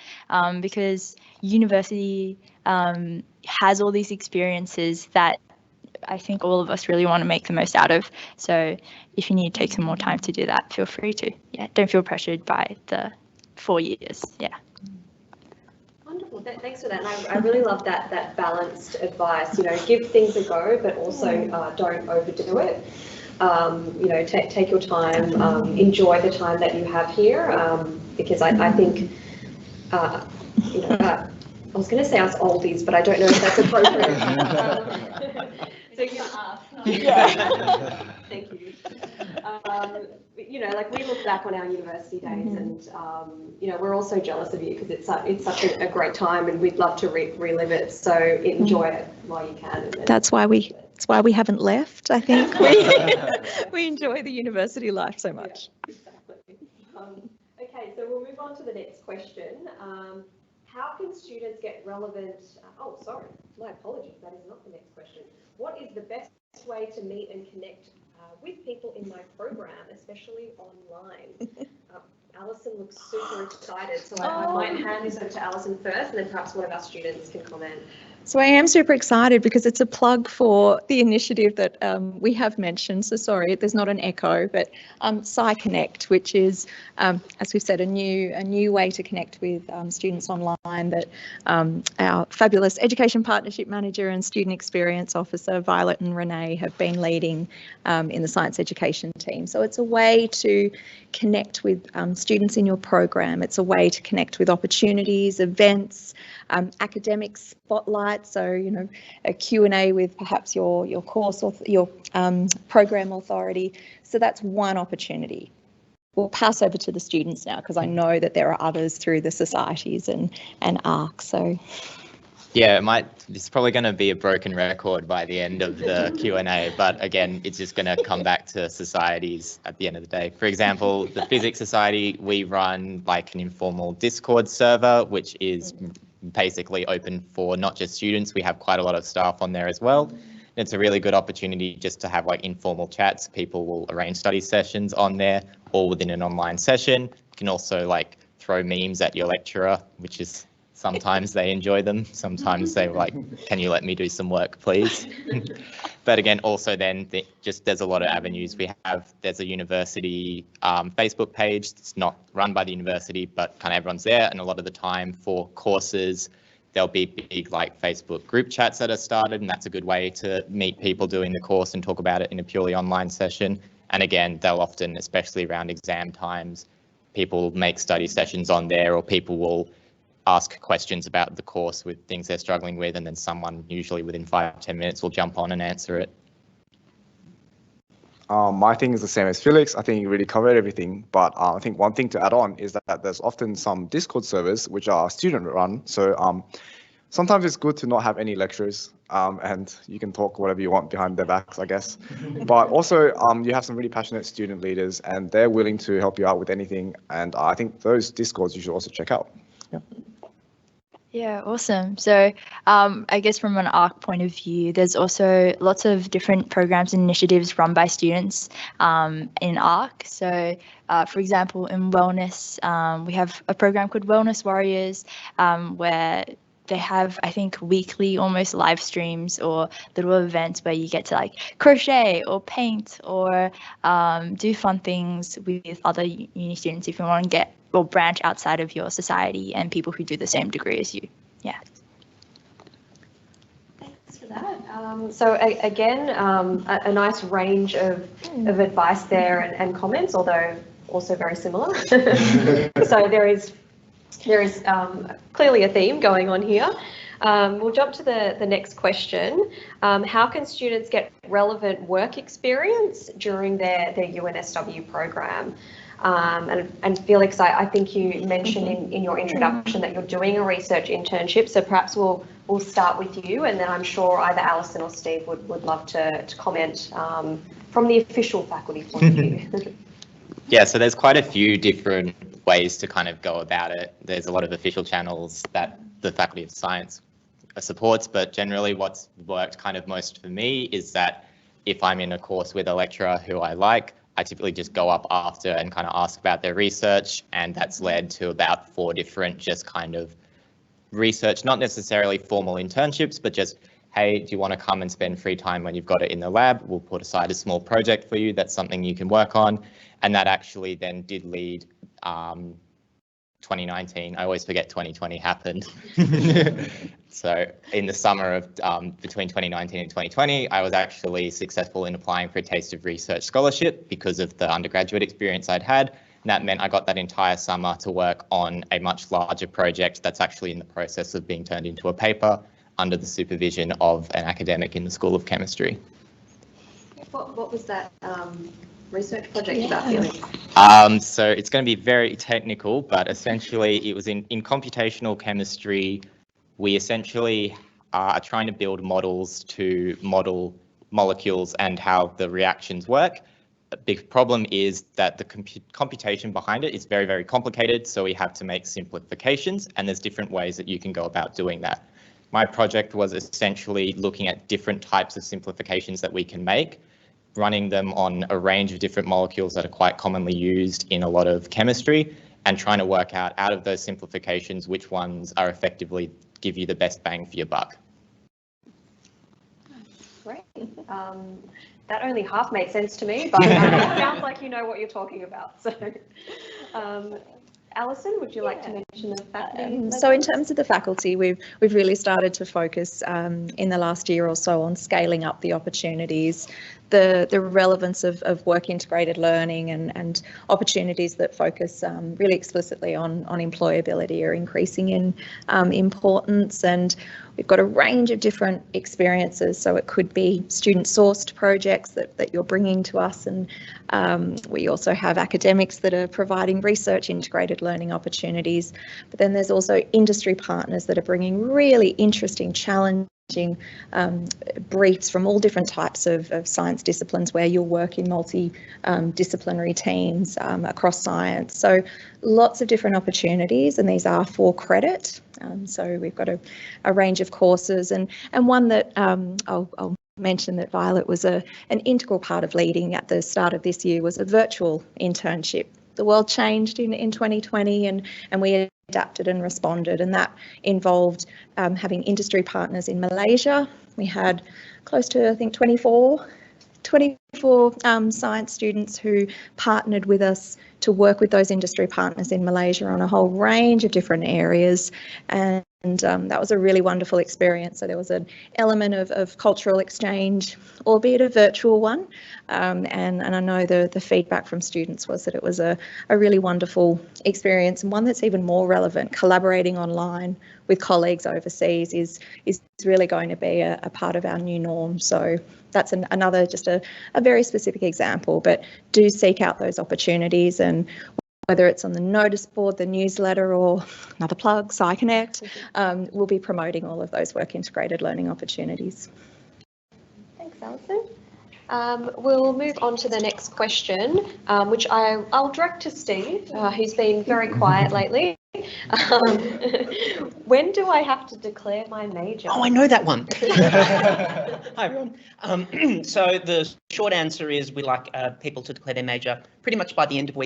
G: because university has all these experiences that I think all of us really want to make the most out of. So if you need to take some more time to do that, feel free to. Yeah, don't feel pressured by the 4 years. Yeah.
A: Wonderful. Thanks for that. And I really love that balanced advice. Give things a go, but also don't overdo it. Take your time, enjoy the time that you have here, because I think, I was going to say us oldies, but I don't know if that's appropriate. Thank you. We look back on our university days, and we're also jealous of you because it's such a great time, and we'd love to relive it. So enjoy it while you can.
C: That's why we haven't left. I think we enjoy the university life so much.
A: Yeah, exactly. Okay, so we'll move on to the next question. How can students get relevant? Oh, sorry, my apologies. That is not the next question. What is the best way to meet and connect with people in my program, especially online? Alison looks super excited, so I might hand this over to Alison first, and then perhaps one of our students can comment.
C: So I am super excited because it's a plug for the initiative that we have mentioned. So sorry, there's not an echo, but SciConnect, which is, as we've said, a new way to connect with students online that our fabulous Education Partnership Manager and Student Experience Officer, Violet and Renee, have been leading in the science education team. So it's a way to connect with students in your program. It's a way to connect with opportunities, events, academic spotlight, so a Q&A with perhaps your course or your program authority. So that's one opportunity. We'll pass over to the students now because I know that there are others through the societies and ARC. So
E: yeah, it's probably going to be a broken record by the end of the Q&A, but again, it's just going to come back to societies at the end of the day. For example, the Physics Society, we run like an informal Discord server, which is basically open for not just students. We have quite a lot of staff on there as well. It's a really good opportunity just to have like informal chats. People will arrange study sessions on there or within an online session. You can also like throw memes at your lecturer, which is sometimes they enjoy them. Sometimes they're like, can you let me do some work, please? But again, also then there's a lot of avenues. There's a university Facebook page. It's not run by the university, but kind of everyone's there. And a lot of the time for courses, there'll be big like Facebook group chats that are started. And that's a good way to meet people doing the course and talk about it in a purely online session. And again, they'll often, especially around exam times, people make study sessions on there, or people will ask questions about the course with things they're struggling with, and then someone usually within 5-10 minutes will jump on and answer it.
F: My thing is the same as Felix. I think you really covered everything, but I think one thing to add on is that there's often some Discord servers which are student run. So sometimes it's good to not have any lecturers and you can talk whatever you want behind their backs, I guess. But also you have some really passionate student leaders and they're willing to help you out with anything. And I think those Discords you should also check out. Yeah.
G: Yeah, awesome. So I guess from an ARC point of view, there's also lots of different programs and initiatives run by students in ARC. So for example, in wellness, we have a program called Wellness Warriors where they have, I think, weekly almost live streams or little events where you get to like crochet or paint or do fun things with other uni students if you want to get or branch outside of your society and people who do the same degree as you. Yeah.
A: Thanks for that. So again, a nice range of advice there and comments, although also very similar. So there is clearly a theme going on here. We'll jump to the next question. How can students get relevant work experience during their UNSW program? And Felix, I think you mentioned in your introduction that you're doing a research internship, so perhaps we'll start with you, and then I'm sure either Alison or Steve would love to comment from the official faculty point of view.
E: Yeah, so there's quite a few different ways to kind of go about it. There's a lot of official channels that the Faculty of Science supports, but generally what's worked kind of most for me is that if I'm in a course with a lecturer who I like, I typically just go up after and kind of ask about their research, and that's led to about 4 different just kind of research, not necessarily formal internships, but just, hey, do you want to come and spend free time when you've got it in the lab? We'll put aside a small project for you. That's something you can work on. And that actually then did lead 2019. I always forget 2020 happened. So in the summer of between 2019 and 2020, I was actually successful in applying for a Taste of Research scholarship because of the undergraduate experience I'd had. And that meant I got that entire summer to work on a much larger project that's actually in the process of being turned into a paper under the supervision of an academic in the School of Chemistry.
A: What was that research project about, Felix?
E: So it's going to be very technical, but essentially it was in computational chemistry. We essentially are trying to build models to model molecules and how the reactions work. A big problem is that the computation behind it is very, very complicated. So we have to make simplifications, and there's different ways that you can go about doing that. My project was essentially looking at different types of simplifications that we can make, running them on a range of different molecules that are quite commonly used in a lot of chemistry, and trying to work out of those simplifications which ones are effectively give you the best bang for your buck.
A: Great. That only half makes sense to me, but it sounds like you know what you're talking about. So, Alison, would you like to mention the faculty?
C: So in terms of the faculty, we've really started to focus in the last year or so on scaling up the opportunities, the relevance of work integrated learning and opportunities that focus really explicitly on employability are increasing in importance. And we've got a range of different experiences, so it could be student-sourced projects that you're bringing to us, and we also have academics that are providing research integrated learning opportunities, but then there's also industry partners that are bringing really interesting, challenging briefs from all different types of science disciplines where you'll work in multi-disciplinary teams across science. So lots of different opportunities, and these are for credit. So we've got a range of courses, and one that I'll mention that Violet was an integral part of leading at the start of this year was a virtual internship. The world changed in 2020, and we adapted and responded, and that involved having industry partners in Malaysia. We had close to, I think, 24 science students who partnered with us to work with those industry partners in Malaysia on a whole range of different areas, and that was a really wonderful experience. So there was an element of cultural exchange, albeit a virtual one, and I know the feedback from students was that it was a really wonderful experience, and one that's even more relevant. Collaborating online with colleagues overseas is really going to be a part of our new norm. So that's another just a very specific example, but do seek out those opportunities, and whether it's on the notice board, the newsletter, or another plug, SciConnect, we'll be promoting all of those work integrated learning opportunities.
A: Thanks, Alison. We'll move on to the next question, which I'll direct to Steve, who's been very quiet lately. When do I have to declare my major?
D: Oh, I know that one. Hi, everyone. So the short answer is we like people to declare their major pretty much by the end of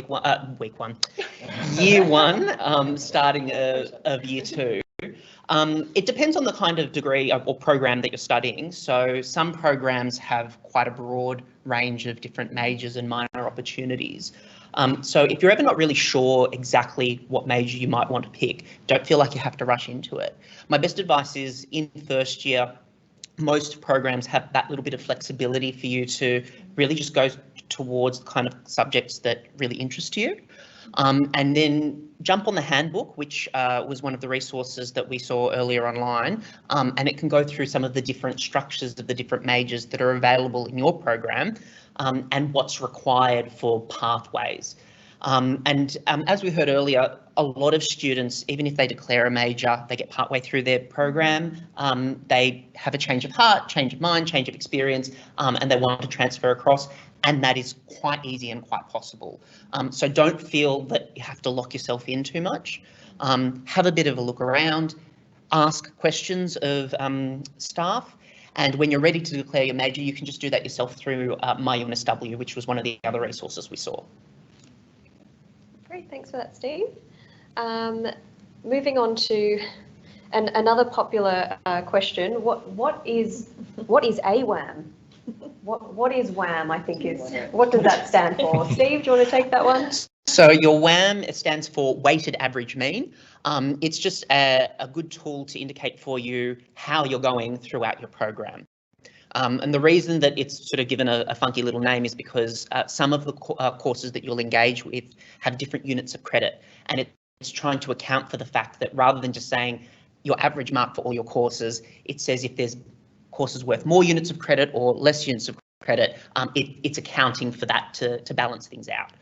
D: year one, starting of year two. It depends on the kind of degree or program that you're studying. So some programs have quite a broad range of different majors and minor opportunities. So if you're ever not really sure exactly what major you might want to pick, don't feel like you have to rush into it. My best advice is in first year, most programs have that little bit of flexibility for you to really just go towards the kind of subjects that really interest you. And then jump on the handbook, which was one of the resources that we saw earlier online, and it can go through some of the different structures of the different majors that are available in your program, and what's required for pathways. As we heard earlier, a lot of students, even if they declare a major, they get partway through their program, they have a change of heart, change of mind, change of experience, and they want to transfer across. And that is quite easy and quite possible. So don't feel that you have to lock yourself in too much. Have a bit of a look around, ask questions of staff, and when you're ready to declare your major, you can just do that yourself through My UNSW, which was one of the other resources we saw.
A: Great, thanks for that, Steve. Moving on to another popular question: what is AWAM? What is WAM, I think is, what does that stand for? Steve, do you want to take that one?
D: So your WAM, it stands for weighted average mean. It's just a good tool to indicate for you how you're going throughout your program. And the reason that it's sort of given a funky little name is because some of the courses that you'll engage with have different units of credit, and it's trying to account for the fact that rather than just saying your average mark for all your courses, it says if there's courses worth more units of credit or less units of credit, it's accounting for that to balance things out.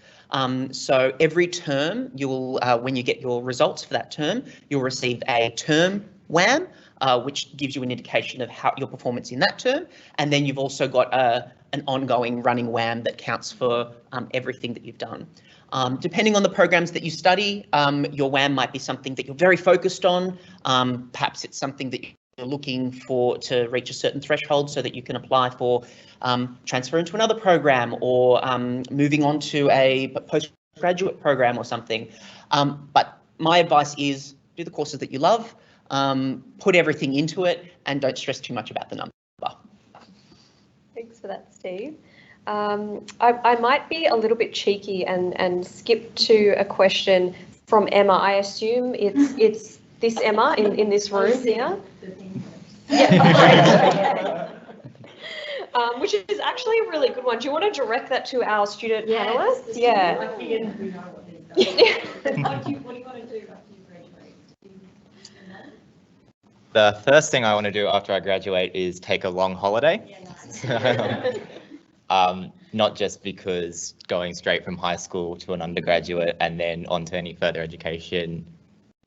D: So every term, you'll when you get your results for that term, you'll receive a term WAM, which gives you an indication of how your performance in that term, and then you've also got an ongoing running WAM that counts for everything that you've done. Depending on the programs that you study, your WAM might be something that you're very focused on. Perhaps it's something that you're looking for to reach a certain threshold so that you can apply for transfer into another program or moving on to a postgraduate program or something. But my advice is do the courses that you love, put everything into it, and don't stress too much about the number.
A: for that, Steve. I might be a little bit cheeky and skip to a question from Emma. I assume it's this Emma in this room here. Yeah, which is actually a really good one. Do you want to direct that to our student panelists? Yeah.
B: What do you want to do after you graduate?
E: The first thing I want to do after I graduate is take a long holiday. Not just because going straight from high school to an undergraduate and then on to any further education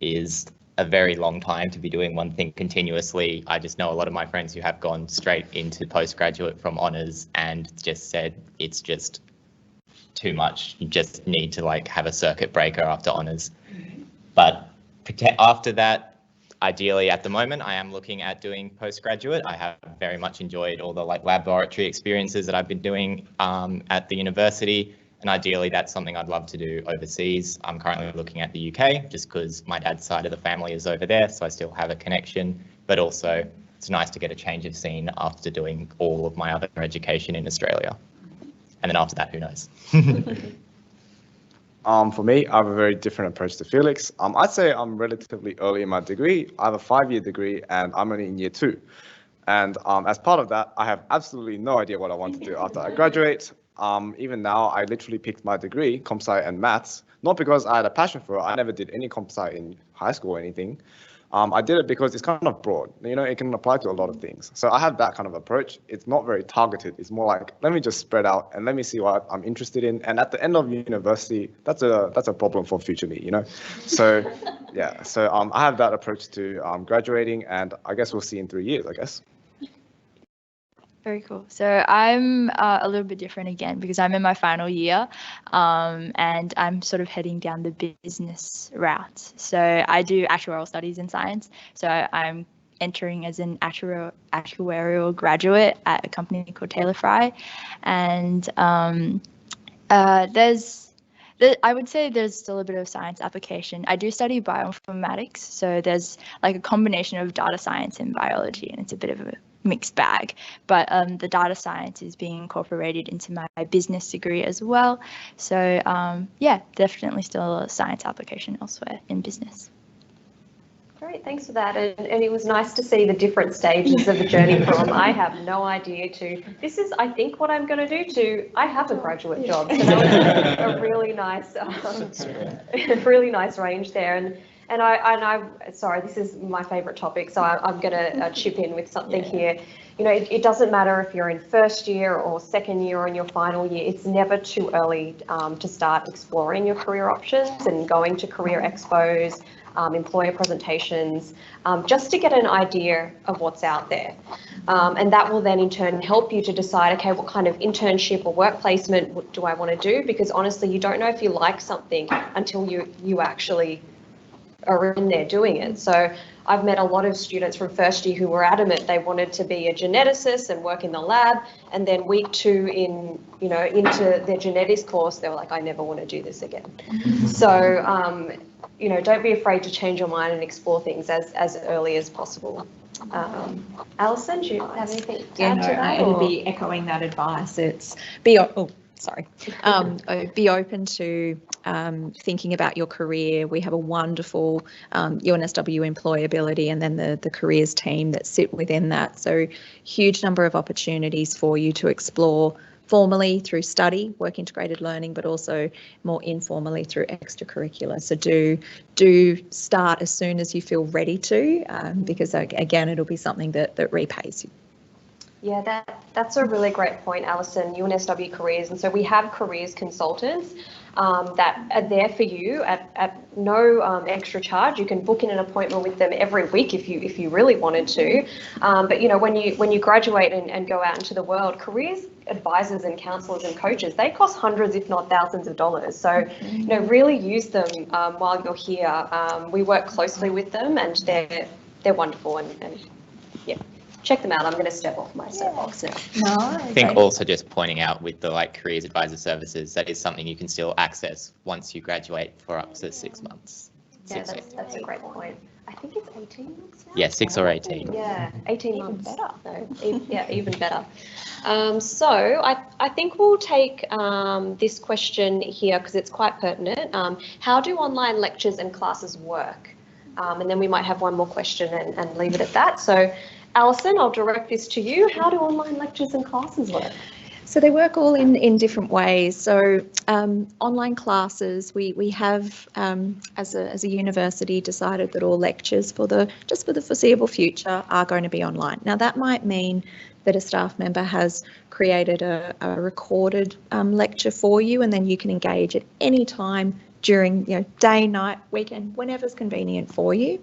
E: is a very long time to be doing one thing continuously. I just know a lot of my friends who have gone straight into postgraduate from honours and just said it's just too much. You just need to like have a circuit breaker after honours. But after that, ideally, at the moment, I am looking at doing postgraduate. I have very much enjoyed all the like laboratory experiences that I've been doing at the university, and ideally that's something I'd love to do overseas. I'm currently looking at the UK just because my dad's side of the family is over there, so I still have a connection, but also it's nice to get a change of scene after doing all of my other education in Australia. And then after that, who knows?
F: For me, I have a very different approach to Felix. I'd say I'm relatively early in my degree. I have a 5-year degree and I'm only in year 2. And as part of that, I have absolutely no idea what I want to do after I graduate. Even now, I literally picked my degree, comp sci and maths, not because I had a passion for it. I never did any comp sci in high school or anything. I did it because it's kind of broad, you know, it can apply to a lot of things. So I have that kind of approach. It's not very targeted. It's more like, let me just spread out and let me see what I'm interested in. And at the end of university, that's a problem for future me, you know? So yeah, so I have that approach to graduating, and I guess we'll see in 3 years, I guess.
G: Very cool. So I'm a little bit different again because I'm in my final year and I'm sort of heading down the business route. So I do actuarial studies in science. So I'm entering as an actuarial graduate at a company called Taylor Fry. And I would say there's still a bit of science application. I do study bioinformatics. So there's like a combination of data science and biology, and it's a bit of a mixed bag, but the data science is being incorporated into my business degree as well. So yeah, definitely still a science application elsewhere in business.
A: Great, thanks for that. And it was nice to see the different stages of the journey from I have no idea to this is, I think, what I'm going to do to I have a graduate job. So that was a really nice range there. And I sorry, this is my favourite topic, so I'm going to chip in with something here. You know, it doesn't matter if you're in first year or second year or in your final year. It's never too early to start exploring your career options and going to career expos, employer presentations, just to get an idea of what's out there. And that will then in turn help you to decide, okay, what kind of internship or work placement do I want to do? Because honestly, you don't know if you like something until you actually are in there doing it. So I've met a lot of students from first year who were adamant they wanted to be a geneticist and work in the lab, and then week 2 into their genetics course, they were like, I never want to do this again. So don't be afraid to change your mind and explore things as early as possible. Alison, do you have anything to add to that?
C: I would be echoing that advice. It's be open to thinking about your career. We have a wonderful UNSW employability and then the careers team that sit within that. So huge number of opportunities for you to explore formally through study, work integrated learning, but also more informally through extracurricular. So do start as soon as you feel ready to, because again, it'll be something that repays you.
A: Yeah, that's a really great point, Alison, UNSW Careers. And so we have careers consultants that are there for you at no extra charge. You can book in an appointment with them every week if you really wanted to. But when you graduate and go out into the world, careers advisors and counsellors and coaches, they cost hundreds, if not thousands of dollars. So really use them while you're here. We work closely with them, and they're wonderful, and yeah. Check them out. I'm going to step off my soapbox now.
C: No,
E: I think also just pointing out with the careers advisor services, that is something you can still access once you graduate for up to 6 months.
A: Yeah, that's a great point. I think it's 18 months now.
E: Yeah, 6 or 18.
A: Yeah, 18
C: Even
A: months.
C: better.
A: So, yeah, even better. So I think we'll take this question here because it's quite pertinent. How do online lectures and classes work? And then we might have one more question and leave it at that. So Alison, I'll direct this to you. How do online lectures and classes work?
C: So they work all in different ways. So online classes, we have as a university decided that all lectures for the foreseeable future are going to be online. Now that might mean that a staff member has created a recorded lecture for you, and then you can engage at any time during day, night, weekend, whenever's convenient for you.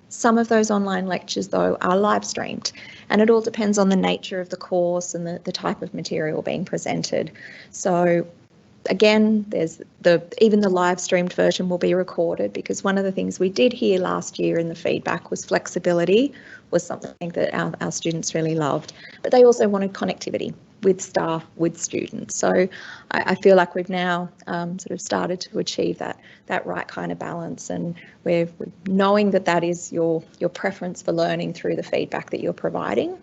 C: Some of those online lectures, though, are live streamed, and it all depends on the nature of the course and the type of material being presented. So again, there's even the live streamed version will be recorded, because one of the things we did hear last year in the feedback was flexibility was something that our students really loved, but they also wanted connectivity with staff, with students. So I feel like we've now sort of started to achieve that right kind of balance, and we're knowing that is your preference for learning through the feedback that you're providing.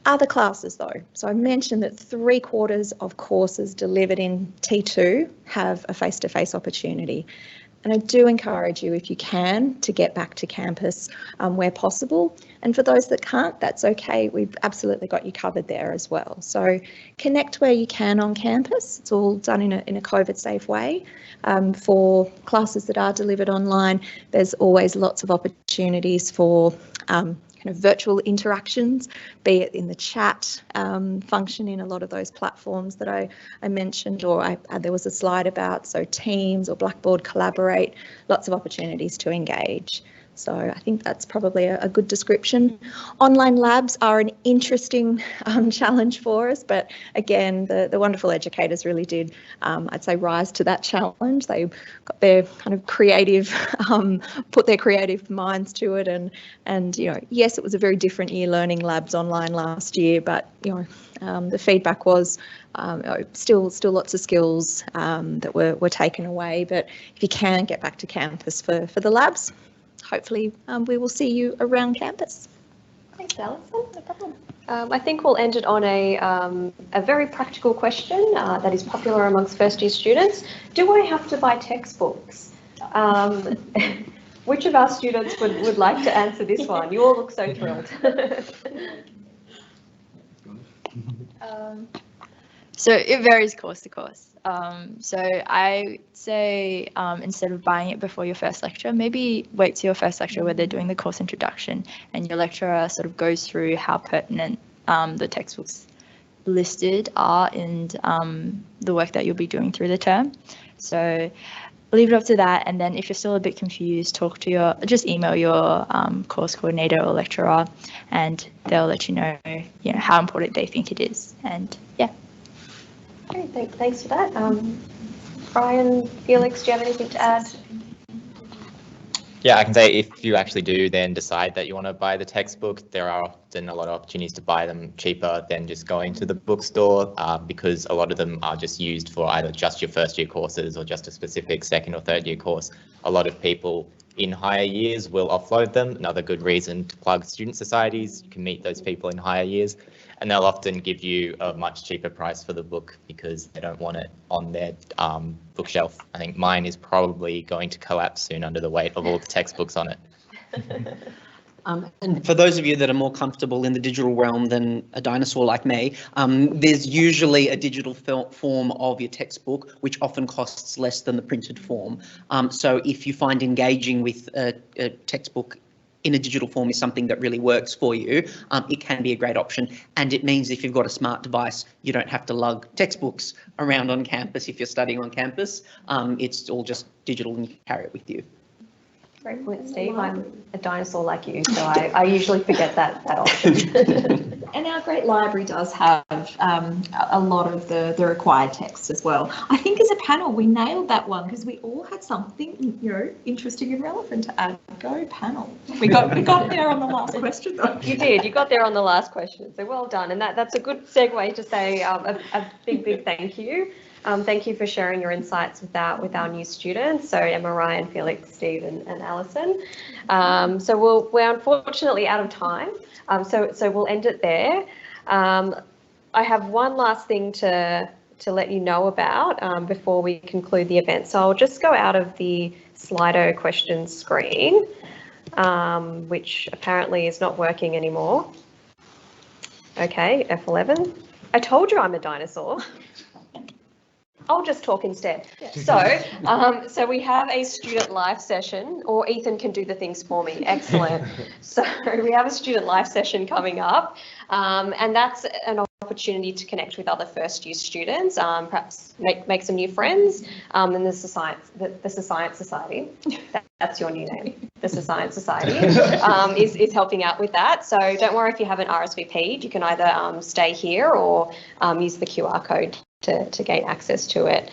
C: Other classes though, so I mentioned that 3/4 of courses delivered in T2 have a face-to-face opportunity. And I do encourage you, if you can, to get back to campus where possible. And for those that can't, that's okay. We've absolutely got you covered there as well. So connect where you can on campus. It's all done in a COVID safe way. For classes that are delivered online, there's always lots of opportunities for kind of virtual interactions, be it in the chat function in a lot of those platforms that I mentioned, or there was a slide about, so Teams or Blackboard Collaborate, lots of opportunities to engage. So I think that's probably a good description. Online labs are an interesting challenge for us, but again, the wonderful educators really did, I'd say, rise to that challenge. They got their kind of creative, put their creative minds to it, and yes, it was a very different year learning labs online last year, but the feedback was still lots of skills that were taken away. But if you can get back to campus for the labs, hopefully we will see you around campus.
A: Thanks, Alison. No problem. I think we'll end it on a very practical question that is popular amongst first year students. Do I have to buy textbooks? Which of our students would like to answer this one? You all look so thrilled.
G: So it varies course to course. So I say instead of buying it before your first lecture, maybe wait till your first lecture where they're doing the course introduction and your lecturer sort of goes through how pertinent the textbooks listed are and the work that you'll be doing through the term. So leave it up to that, and then if you're still a bit confused, just email your course coordinator or lecturer, and they'll let you know how important they think it is. And yeah.
A: Great, thanks for that. Brian, Felix, do you have anything to add?
E: Yeah, I can say if you actually do then decide that you want to buy the textbook, there are often a lot of opportunities to buy them cheaper than just going to the bookstore, because a lot of them are just used for either just your first year courses or just a specific second or third year course. A lot of people in higher years will offload them. Another good reason to plug student societies, you can meet those people in higher years, and they'll often give you a much cheaper price for the book because they don't want it on their bookshelf. I think mine is probably going to collapse soon under the weight of all the textbooks on it.
D: And for those of you that are more comfortable in the digital realm than a dinosaur like me, there's usually a digital form of your textbook, which often costs less than the printed form. So if you find engaging with a textbook in a digital form is something that really works for you, it can be a great option. And it means if you've got a smart device, you don't have to lug textbooks around on campus if you're studying on campus. It's all just digital and you carry it with you.
A: Great point, Steve. I'm a dinosaur like you, so I usually forget that option.
C: And our great library does have a lot of the required texts as well. I think as a panel we nailed that one because we all had something interesting and relevant to add. Go panel. We got there on the last question though.
A: You did. You got there on the last question. So well done. And that's a good segue to say a big thank you Thank you for sharing your insights with our new students. So Emma, Ryan, Felix, Steve, and Alison. So we're unfortunately out of time. So we'll end it there. I have one last thing to let you know about before we conclude the event. So I'll just go out of the Slido questions screen, which apparently is not working anymore. Okay, F11. I told you I'm a dinosaur. I'll just talk instead. Yeah. So we have a student live session, or Ethan can do the things for me. Excellent. So we have a student live session coming up, and that's an opportunity to connect with other first-year students, perhaps make some new friends. And the Science Society, that's your new name. The Science Society is helping out with that. So don't worry if you haven't RSVP'd. You can either stay here or use the QR code to gain access to it.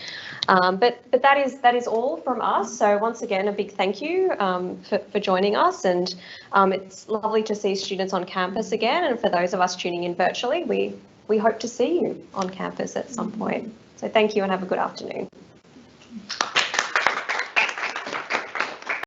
A: But that is all from us. So once again, a big thank you for joining us, and it's lovely to see students on campus again. And for those of us tuning in virtually, we hope to see you on campus at some point. So thank you and have a good afternoon.